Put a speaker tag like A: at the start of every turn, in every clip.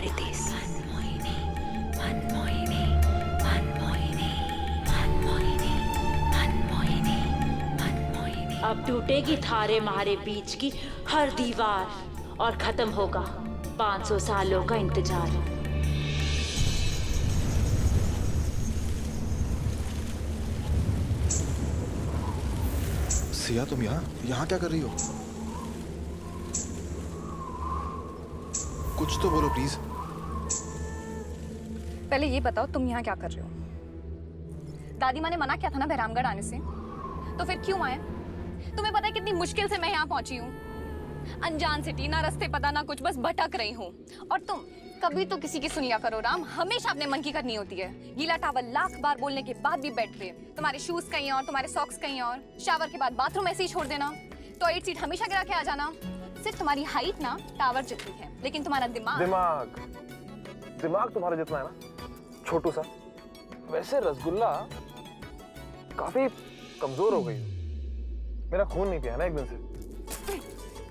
A: हमारे देश। अब टूटेगी थारे मारे बीच की हर दीवार और खत्म होगा 500 सालों का इंतजार।
B: सिया, तुम यहाँ क्या कर रही हो? कुछ तो बोलो प्लीज।
C: पहले ये बताओ तुम यहाँ क्या कर रहे हो? दादी माँ ने मना किया था ना बहरामगढ़ आने से, तो फिर क्यों आए? तुम्हें पता है कितनी मुश्किल से मैं यहाँ पहुंची हूँ। अनजान सिटी, ना रास्ते पता ना कुछ, बस भटक रही हूँ। और तुम कभी तो किसी की सुन लिया करो राम, हमेशा अपने मन की करनी होती है। गीला टावल लाख बार बोलने के बाद भी बैठ रहे, तुम्हारे शूज कहीं और, तुम्हारे सॉक्स कहीं और, शावर के बाद बाथरूम ऐसे ही छोड़ देना, टॉयलेट सीट हमेशा गिरा के आ जाना। सिर्फ तुम्हारी हाइट ना टावर जितनी है, लेकिन तुम्हारा दिमाग
D: तुम्हारा जितना है ना, छोटू सा। वैसे रसगुल्ला काफी कमजोर हो गई हो, मेरा खून नहीं पिया ना एक दिन से।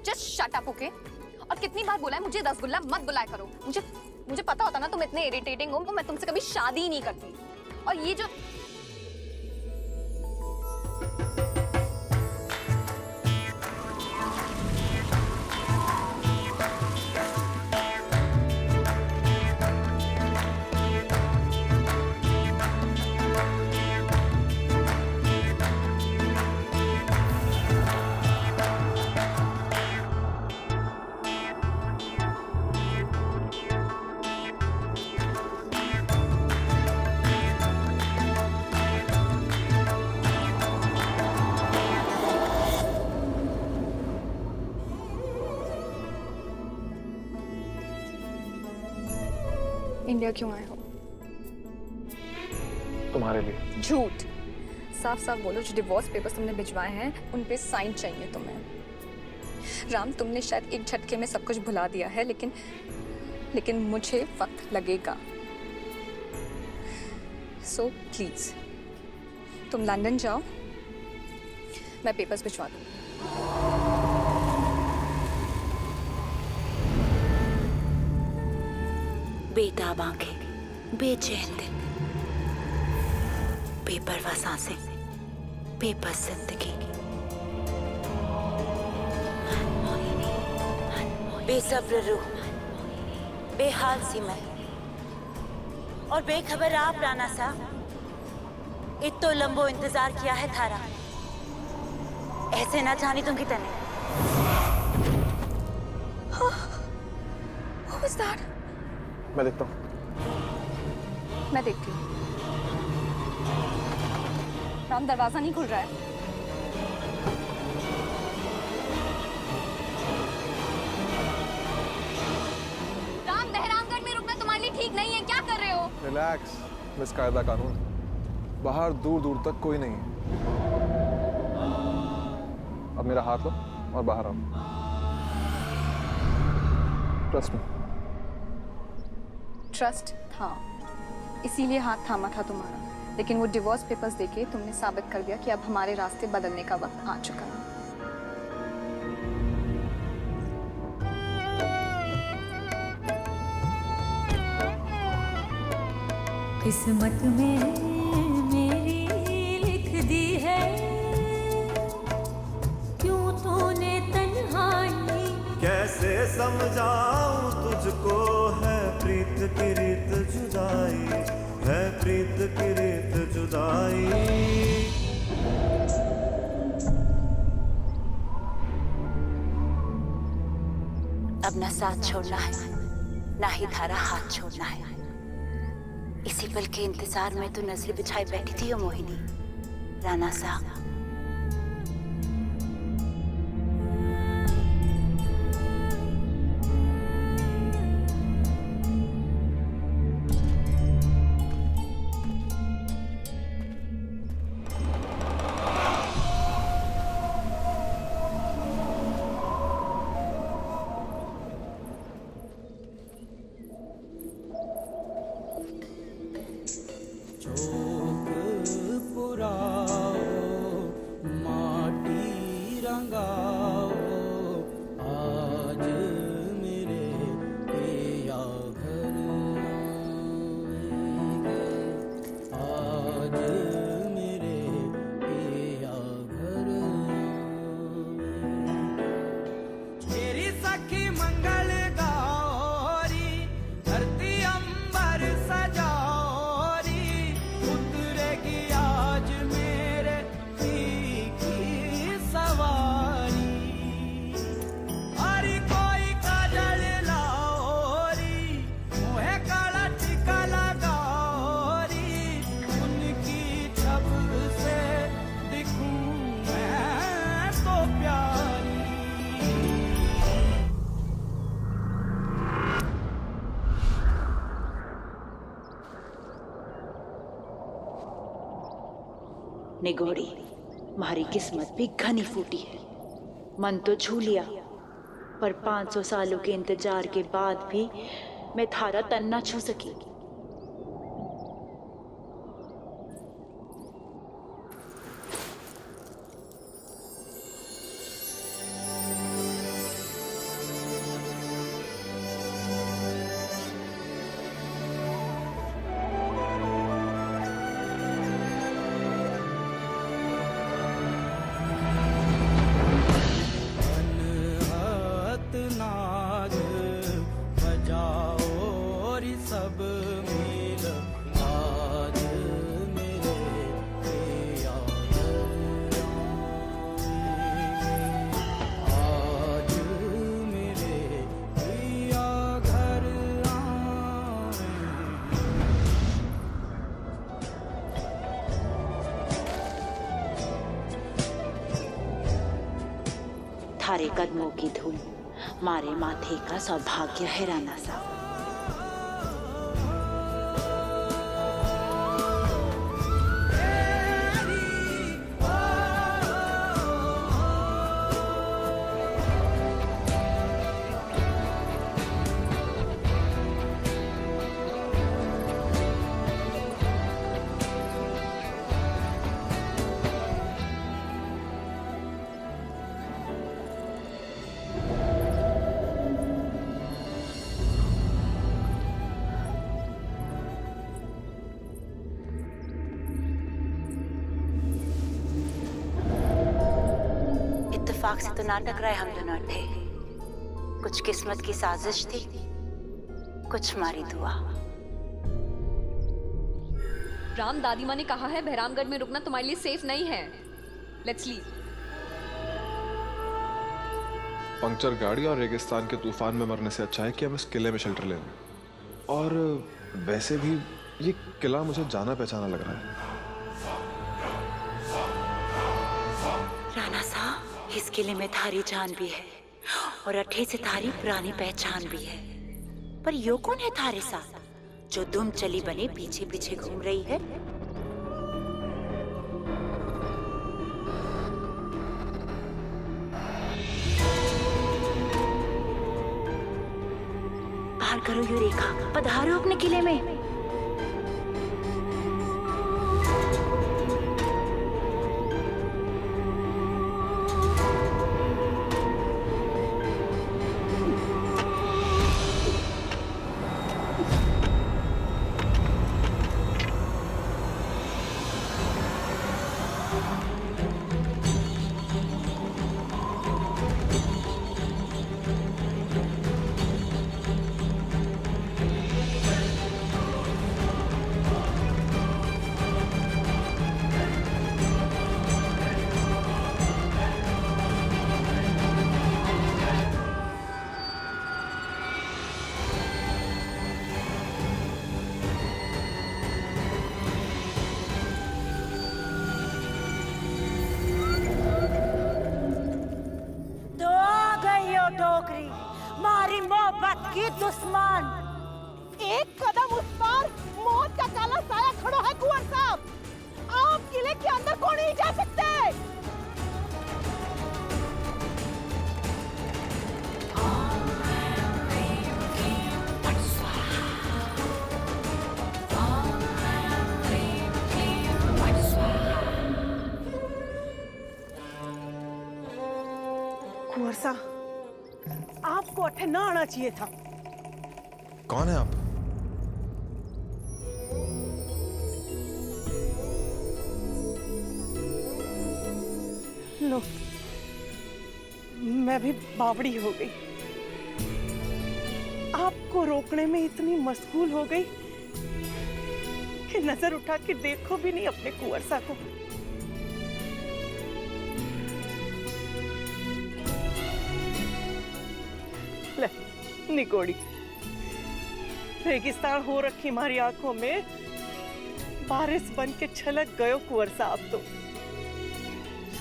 C: Just shut up, okay? और कितनी बार बोला है मुझे रसगुल्ला मत बुलाया करो। मुझे पता होता ना तुम इतने इरिटेटिंग हो तो मैं तुमसे कभी शादी ही नहीं करती। और ये जो इंडिया क्यों आए हो?
D: तुम्हारे लिए।
C: झूठ। साफ साफ बोलो, जो डिवोर्स पेपर्स तुमने भिजवाए हैं उन पे साइन चाहिए तुम्हें। राम, तुमने शायद एक झटके में सब कुछ भुला दिया है, लेकिन मुझे वक्त लगेगा। सो प्लीज तुम लंदन जाओ, मैं पेपर्स भिजवा दूँ।
A: बेताब आंखें, बेचैन दिन, बेपरवाह सांसें, बेबस जिंदगी, बेसब्र रूह, बेहाल सी मैं और बेखबर आप राना सा। इतो लंबो इंतजार किया है थारा, ऐसे ना जानी तुम कितने।
C: What was that?
D: मैं देखता हूँ।
C: मैं देखती हूँ। राम, दरवाजा नहीं खुल रहा है। राम, बहरामगढ़ में रुकना तुम्हारे लिए ठीक नहीं है, क्या कर रहे हो?
D: रिलैक्स मिस कायदा कानून, बाहर दूर दूर तक कोई नहीं है। अब मेरा हाथ लो और बाहर आओ। Trust me.
C: ट्रस्ट था, इसीलिए हाथ थामा था तुम्हारा, लेकिन वो डिवोर्स पेपर्स देके तुमने साबित कर दिया कि अब हमारे रास्ते बदलने का वक्त आ चुका है।
E: किस्मत में मेरी लिख दी है, क्यों तूने तन्हाई।
F: कैसे समझाऊं तुझको, है प्रीत की रीत जुदाई, है प्रीत की रीत जुदाई।
A: अब ना साथ छोड़ना है, ना ही धारा हाथ छोड़ना है। इसी पल के इंतजार में तू नजरें बिछाई बैठी थी, ओ मोहिनी राना साहब।
F: आज मेरे या घर
A: निगोड़ी, मारी किस्मत भी घनी फूटी है। मन तो छू लिया, पर 500 सालों के इंतजार के बाद भी मैं थारा तन ना छू सकी।
G: नाग बजाओ रे सब मिल, आज मेरे पिया घर आए, आज मेरे पिया घर आए।
A: थारे कदमों की धूल मारे माथे का सौभाग्य है राना साहब। इत्तेफाक से तो ना टकराए हम दोनों अट्ठे। कुछ किस्मत की साजिश थी, कुछ हमारी दुआ।
C: राम, दादी माँ ने कहा है बहरामगढ़ में रुकना तुम्हारे लिए सेफ नहीं है। Let's leave.
B: पंक्चर गाड़ी और रेगिस्तान के तूफान में मरने से अच्छा है कि हम इस किले में शेल्टर ले लें। और वैसे भी ये किला मुझे जाना पहचाना लग रहा है।
A: राणा साहब, इस किले में थारी जान भी है और अट्ठे से थारी पुरानी पहचान भी है। पर यो कौन है थारे साथ जो दुम चली बने पीछे पीछे घूम रही है? पार करो यो रेखा, पधारो अपने किले में।
H: डोगरी मारी मोहब्बत की दुश्मन। एक कदम उस पार मौत का काला साया खड़ा है कुंवर साहब। आप किले के अंदर को नहीं जा सकते। कुंवर साहब, आपको अठे ना आना चाहिए था।
B: कौन है आप?
H: लो, मैं भी बावड़ी हो गई। आपको रोकने में इतनी मशगूल हो गई कि नजर उठा के देखो भी नहीं अपने कुंवर साहब को। निकोड़ी, रेगिस्तान हो रखी हमारी आंखों में बारिश बन के छलक गयो कुंवर साहब तो।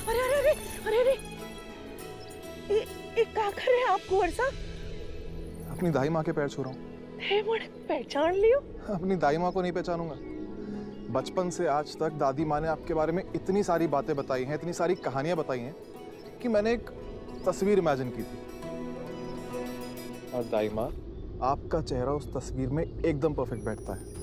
H: अरे अरे अरे अरे अरे, ये क्या कर रहे हैं आप कुंवर साहब?
B: अपनी दाई माँ के पैर छू रहा हूँ।
H: पहचान लियो?
B: अपनी दाई माँ को नहीं पहचानूंगा।
I: बचपन से आज तक दादी माँ ने आपके बारे में इतनी सारी बातें बताई हैं, इतनी सारी कहानियां बताई हैं कि मैंने एक तस्वीर इमेजिन की थी। और दाई माँ, आपका चेहरा उस तस्वीर में एकदम परफेक्ट बैठता है।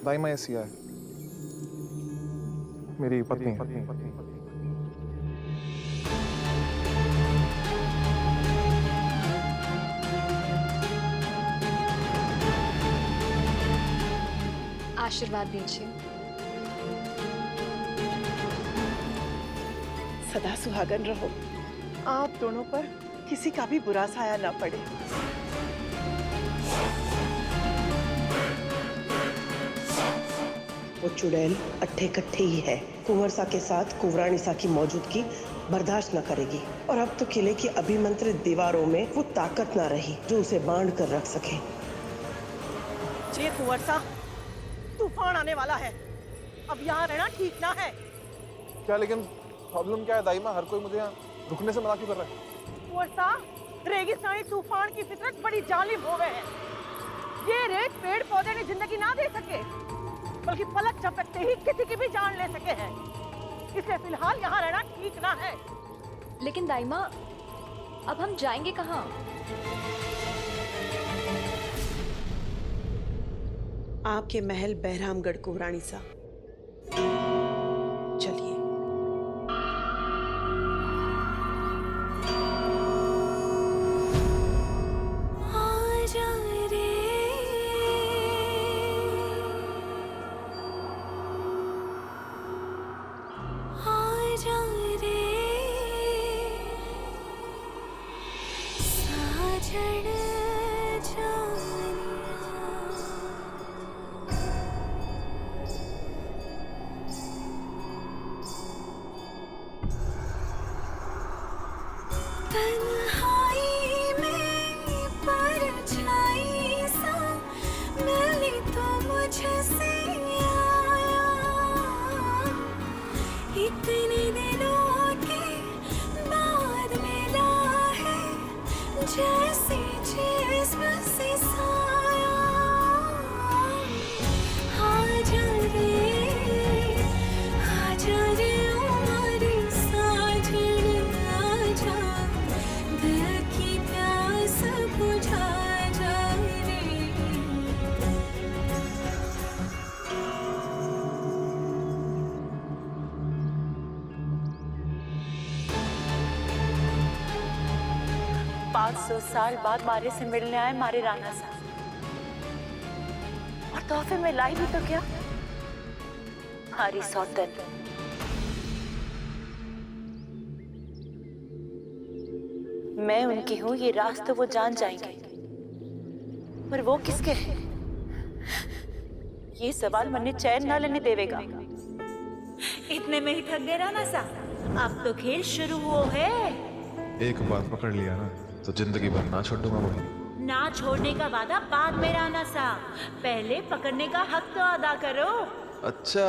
I: दाई माँ, ये सिया है, मेरी पत्नी है।
C: आशीर्वाद दीजिए।
J: सदा सुहागन रहो, आप दोनों पर किसी का भी बुरा साया न पड़े।
K: वो चुड़ैल अट्ठे कट्ठे ही है। कुंवर सा के साथ कुंवरानी सा की मौजूदगी बर्दाश्त न करेगी। और अब तो किले की अभिमंत्रित दीवारों में वो ताकत न रही जो उसे बांध कर रख सके।
H: जे कुंवर सा, तूफान आने वाला है, अब यहाँ रहना ठीक ना है।
I: क्या, लेकिन प्रॉब्लम क्या है दाई माँ? हर कोई मुझे यहाँ रुकने से मना क्यों कर रहा है?
H: कुंवर सा, रेगिस्तानी तूफान की फितरत बड़ी जालिम हो गए है। ये रेत पेड़ पौधे ने जिंदगी ना दे सके, बल्कि पलक झपकते ही किसी की भी जान ले सके हैं। इसलिए फिलहाल यहाँ रहना ठीक ना है।
C: लेकिन दाइमा, अब हम जाएंगे कहाँ?
K: आपके महल बहरामगढ़ कुंवरानी सा। चलिए।
A: साल बाद मारे से मिलने आए मारे राणा साहब, और तोहफे में लाई भी तो क्या, हमारी सौतन। मैं उनकी हूं, ये राज तो वो जान जाएंगे, पर वो किसके हैं? ये सवाल मन्ने चैन ना लेने देवेगा।
H: इतने में ही थक गए राणा साहब, अब तो खेल शुरू हुआ है।
B: एक बात पकड़ लिया ना तो जिंदगी भर ना छोड़ दूंगा वही।
H: ना छोड़ने का वादा बाद में राणा साहब, पहले पकड़ने का हक तो अदा करो।
B: अच्छा,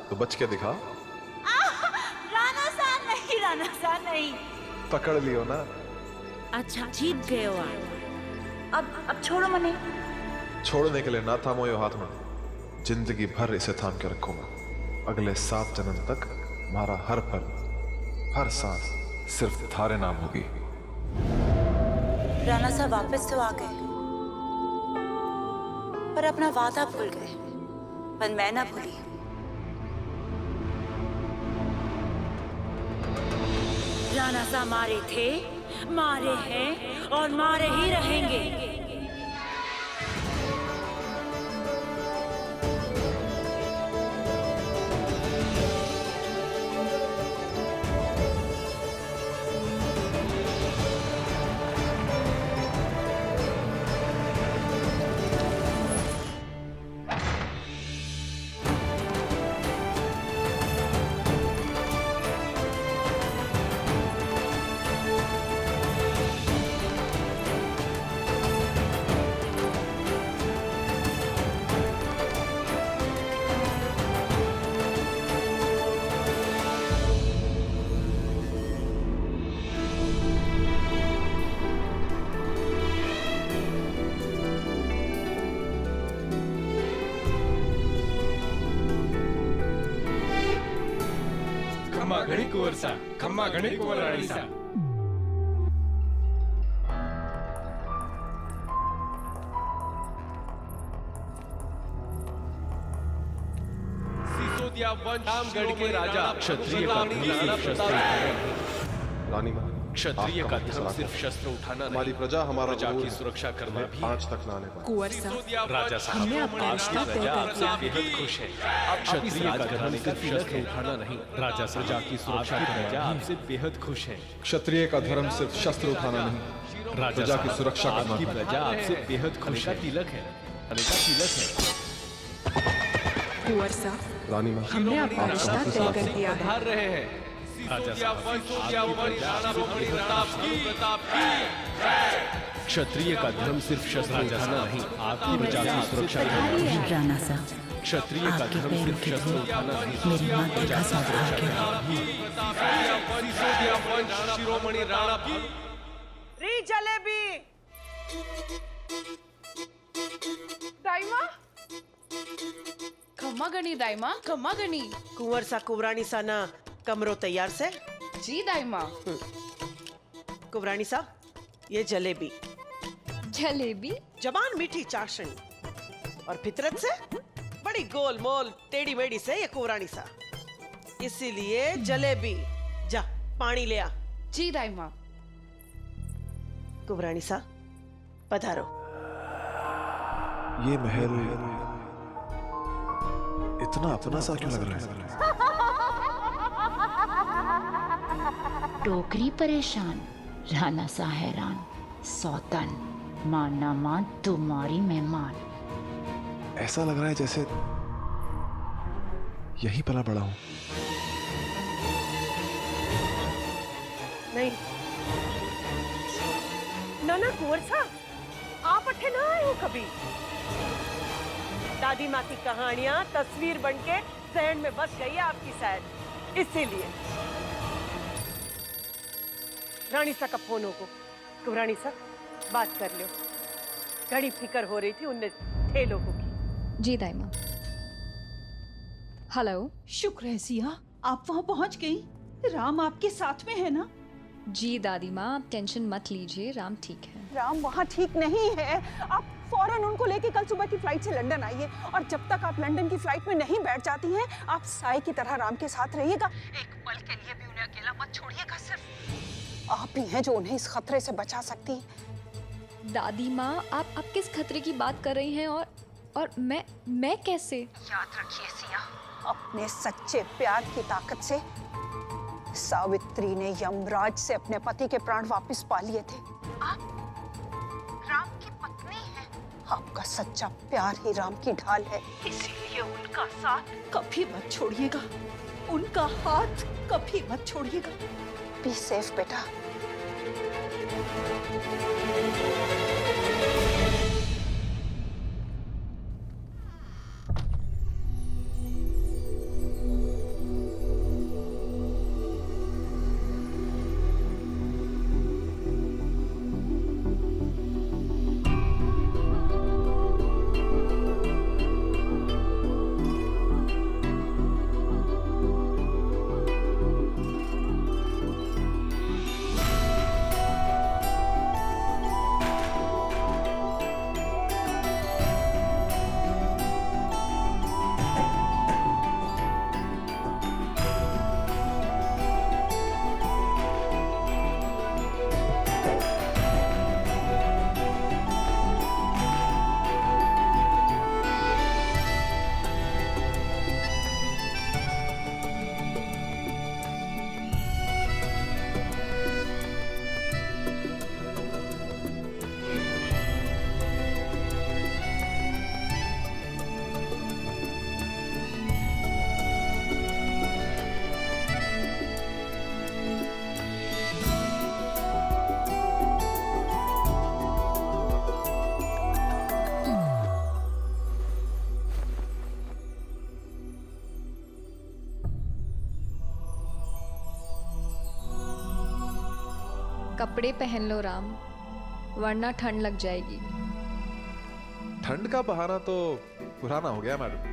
B: तो बच के दिखा।
H: राणा साहब नहीं, राणा साहब नहीं।
B: पकड़ लियो ना।
H: अच्छा, जीत गए हो आप।
A: अब छोड़ो मने।
B: छोड़ने के लिए ना थामो यो हाथ में, जिंदगी भर इसे थाम के रखूंगा। अगले 7 जन्म तक हमारा हर पल, हर सांस सिर्फ थारे नाम होगी।
A: राणा साहब वापस तो आ गए, पर अपना वादा भूल गए, पर मैं ना भूली।
H: राणा साहब मारे थे, मारे हैं और मारे ही रहेंगे।
G: खम्मा घड़ी कुंवर सा, खम्मा घड़ी कुंवर रानी सा। सिसोदिया वंश रामगढ़ के राजा क्षत्रिय का
B: रानी माँ,
G: क्षत्रिय का धर्म सिर्फ शस्त्र उठाना नहीं,
B: हमारी प्रजा हमारा
G: प्रजा
B: गुरूर
G: की
B: है।
G: सुरक्षा करना भी।
B: आज तक ना आने पाए।
H: कुंवर साहब,
G: राजा साहब,
H: हमने अपना रिश्ता तय कर लिया है।
G: बेहद खुश है। क्षत्रिय का धर्म सिर्फ शस्त्र उठाना नहीं, राजा प्रजा की सुरक्षा करना आपसे बेहद खुश है।
B: क्षत्रिय का धर्म सिर्फ शस्त्र उठाना नहीं,
G: राजा
B: प्रजा की सुरक्षा करना
G: आपकी
B: है।
G: प्रजा आपसे बेहद खुश है। तिलक है, अनेका तिलक है।
H: कुंवर साहब,
B: रानी माँ,
H: हमने अपना रिश्ता तय कर दिया है।
G: हार रहे हैं। राजा क्षत्रिय का धर्म सिर्फ शस्त्र उठाना नहीं, आपकी प्रजा की सुरक्षा करना है।
A: राणा साहब,
G: क्षत्रिय का धर्म सिर्फ शस्त्र उठाना नहीं,
A: मेरी माता का सौभाग्य है।
G: शिरोमणि राणा भी।
J: री जलेबी
H: दाइमा, खम्मा गणी दाइमा, खम्मा गणी।
J: कुंवर सा कुंवरानी सा ना कमरो तैयार से।
H: जी दाइमा।
J: कुंवरानी सा, ये जलेबी,
C: जलेबी?
J: जबान मीठी चाशनी और फितरत से बड़ी गोल मोल टेढ़ी मेढ़ी से ये कुंवरानी सा, इसीलिए जलेबी। जा पानी ले आ।
H: जी दाइमा।
J: कुंवरानी सा, पधारो।
B: ये महल इतना अपना सा क्यों लग रहा है?
A: टोकरी परेशान, राणा सा हैरान, सौतन, मान ना मान तुम्हारी मेहमान।
B: ऐसा लग रहा है जैसे यहीं पला बड़ा हूं।
J: नहीं ना कुंवर सा, आप अठे ना आए हो कभी। दादी माँ की कहानियां तस्वीर बनके जहन में बस गई है आपकी शायद, इसीलिए। रानी सा का फोन होको। कुंवरानी सा, बात कर लो। घड़ी फिकर हो रही थी उनने थे लोगों की।
C: जी दाइमा। हेलो।
H: शुक्र है सिया, आप वहाँ पहुँच गई। राम आपके साथ में है ना?
C: जी दादी माँ, आप टेंशन मत लीजिए, राम ठीक है।
H: राम वहाँ ठीक नहीं है। आप फौरन उनको लेके कल सुबह की फ्लाइट से लंदन आइए, और जब तक आप लंदन की फ्लाइट में नहीं बैठ जाती हैं, आप साई की तरह राम के साथ रहिएगा। एक पल के लिए भी उन्हें अकेला मत छोड़िएगा। सिर्फ आप ही हैं जो उन्हें इस खतरे से बचा सकती हैं।
C: दादी माँ, आप किस खतरे की बात कर रही हैं? और मैं कैसे?
H: याद रखिए सिया, अपने सच्चे प्यार की ताकत से सावित्री ने यमराज से अपने पति के प्राण वापस पा लिए थे। आप राम की पत्नी हैं। आपका सच्चा प्यार ही राम की ढाल है, इसीलिए उनका साथ कभी मत छोड़िएगा, उनका हाथ कभी मत छोड़िएगा। बी सेफ बेटा।
C: कपड़े पहन लो राम, वरना ठंड लग जाएगी।
B: ठंड का बहाना तो पुराना हो गया मैडम।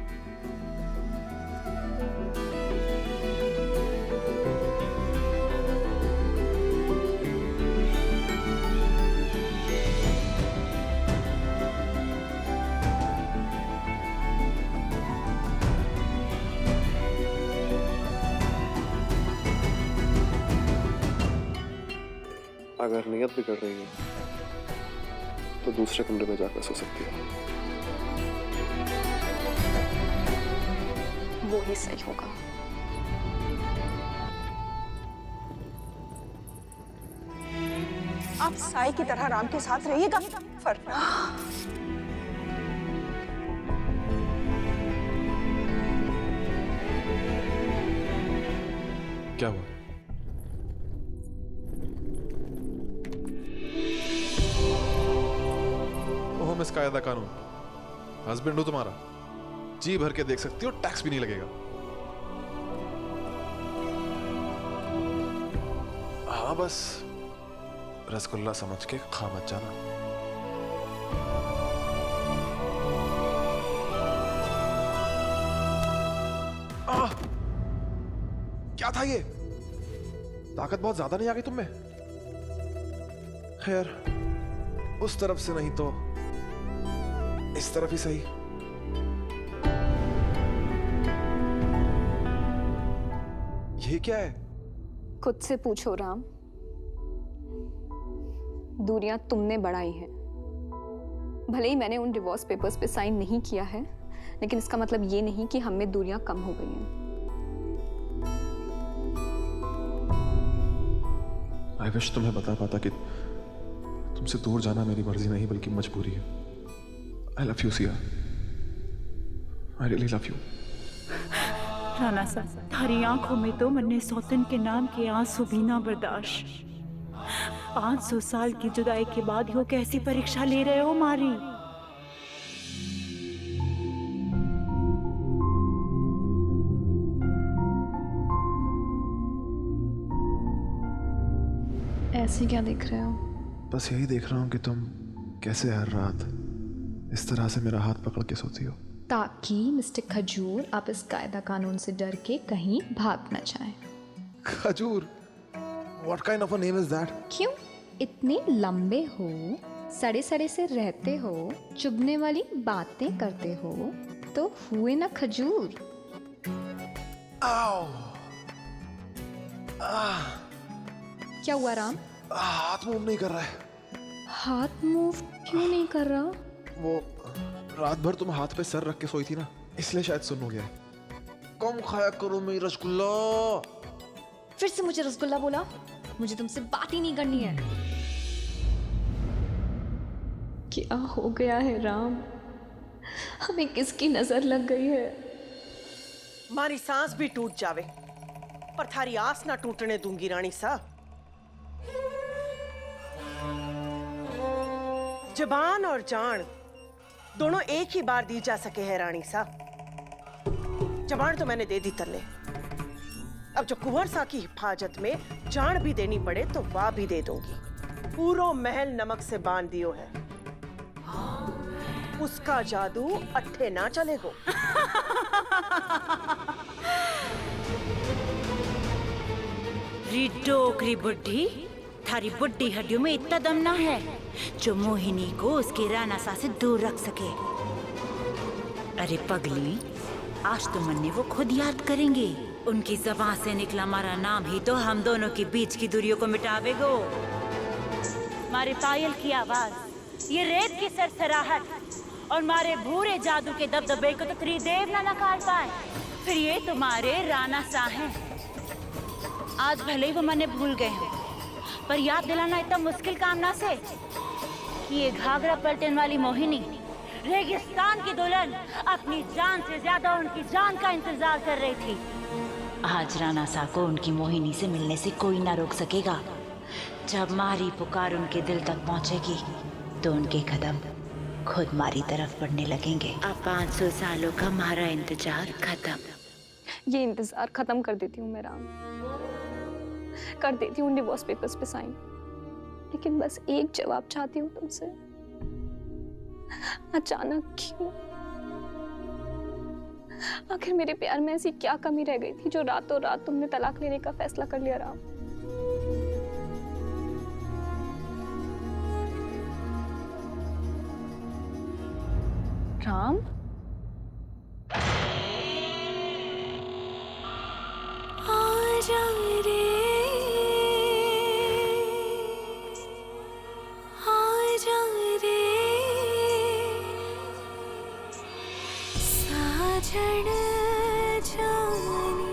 D: अगर नीयत बिगड़ रही है तो दूसरे कमरे में जाकर सो सकती है।
C: वो ही सही होगा।
H: आप साई की तरह राम के साथ रहिएगा फरना।
B: क्या हुआ? ओह मिस कायदा कानून, हस्बैंड हो तुम्हारा, जी भर के देख सकती हो, टैक्स भी नहीं लगेगा। हाँ बस रसगुल्ला समझ के खा मत जाना। क्या था ये? ताकत बहुत ज्यादा नहीं आ गई तुम में? खैर उस तरफ से नहीं तो इस तरफ ही सही। ये क्या है?
C: खुद से पूछो राम। दूरियां तुमने बढ़ाई हैं। भले ही मैंने उन डिवोर्स पेपर्स पे साइन नहीं किया है, लेकिन इसका मतलब ये नहीं कि हम में दूरियां कम हो गई हैं।
B: आई विश तुम्हें बता पाता कि तुमसे दूर जाना मेरी मर्जी नहीं बल्कि मजबूरी है। I love you Siya, I really love you.
A: Rana साहब, थारी आंखों में तो मन्ने सौतन के नाम के आंसू भी ना बर्दाश्त। 500 साल की जुदाई के बाद यो कैसी परीक्षा ले रहे हो मारी?
C: ऐसे क्या देख रहे हो?
B: बस यही देख रहा हूँ कि तुम कैसे हर रात इस तरह से मेरा हाथ पकड़ के सोती हो,
C: ताकि मिस्टर खजूर आप इस कायदा कानून से डर के कहीं भाग न जाएं।
B: खजूर? What kind of a name is that?
C: क्यों इतने लंबे हो, सड़े सड़े से रहते हो, चुभने वाली बातें करते हो, तो हुए ना खजूर।
B: आओ!
C: क्या हुआ राम?
B: हाथ मूव नहीं कर रहा है।
C: हाथ मूव क्यों नहीं कर रहा?
B: वो रात भर तुम हाथ पे सर रख के सोई थी ना, इसलिए शायद सुन हो गया है। कम खाया करो मेरी रसगुल्ला।
C: फिर से मुझे रसगुल्ला बोला? मुझे तुमसे बात ही नहीं करनी है। क्या हो गया है राम? हमें किसकी नजर लग गई है?
J: मारी सांस भी टूट जावे पर थारी आस ना टूटने दूंगी रानी सा। जबान और जान दोनों एक ही बार दी जा सके है रानी सा। जबान तो मैंने दे दी तल्ले, अब जो कुंवर सा की हिफाजत में जान भी देनी पड़े तो वाह भी दे दूंगी। पूरो महल नमक से बांध दियो है, उसका जादू अट्ठे ना चलेगो।
A: री डोकरी बुड्ढी, थारी बुड्ढी हड्डियों में इतना दम ना है जो मोहिनी को उसके राणा सा से दूर रख सके। अरे पगली, आज तो मन्ने वो खुद याद करेंगे। उनकी ज़बान से निकला हमारा नाम ही तो हम दोनों के बीच की दूरियों को मिटावेगो। मारे पायल की आवाज, ये रेत की सरसराहट और मारे भूरे जादू के दबदबे को तो त्रिदेव ना नकार पाए। फिर ये तुम्हारे राणा सा हैं। आज भले ही वो मन्ने भूल गए हो, पर याद दिलाना इतना मुश्किल काम ना से कि ये घाघरा पलटन वाली मोहिनी, रेगिस्तान की दुल्हन, अपनी जान से ज्यादा उनकी जान का इंतजार कर रही थी। आज राणा सा को उनकी मोहिनी से मिलने से कोई ना रोक सकेगा। जब मारी पुकार उनके दिल तक पहुंचेगी तो उनके कदम खुद मारी तरफ बढ़ने लगेंगे। अब 500 सालों का हमारा इंतजार खत्म।
C: ये इंतजार खत्म कर देती हूँ मैं राम, कर देती हूँ डिवोर्स पेपर्स पे साइन, लेकिन बस एक जवाब चाहती हूँ तुमसे। अचानक क्यों? आखिर मेरे प्यार में ऐसी क्या कमी रह गई थी जो रातों रात तुमने तलाक लेने का फैसला कर लिया राम? राम?
E: साजन जानिया।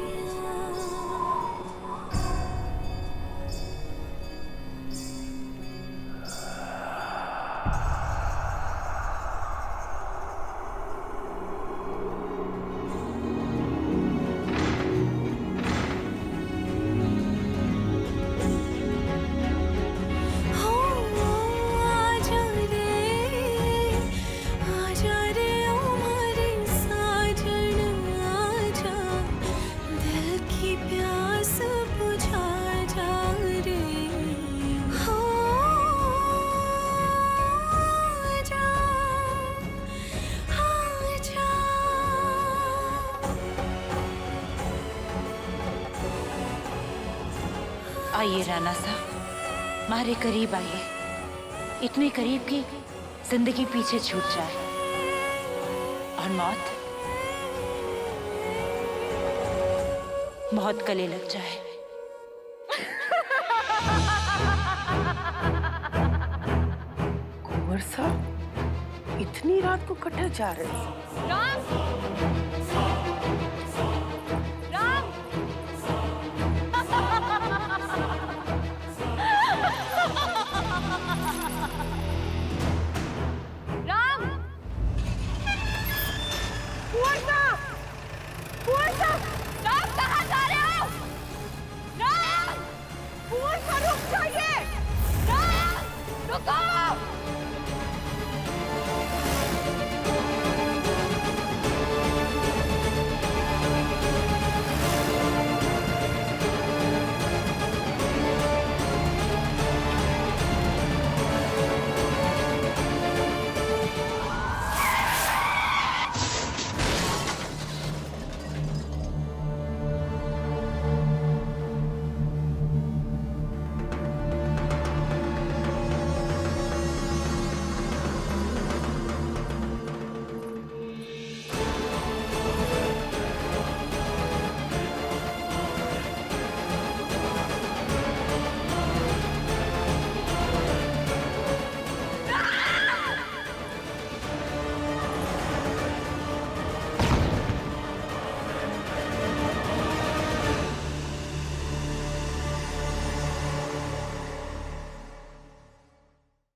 A: आइए राणा साहब, हमारे करीब आइए, इतने करीब कि जिंदगी पीछे छूट जाए और मौत गले लग जाए।
J: कुंवर साहब इतनी रात को कटक जा रहे हैं?
C: राम! राम! राम!
J: कुंवर साहब! कुंवर साहब!
C: राम, कहाँ जा रहे हो? राम!
J: कुंवर साहब रुक जाइए!
C: राम! रुको!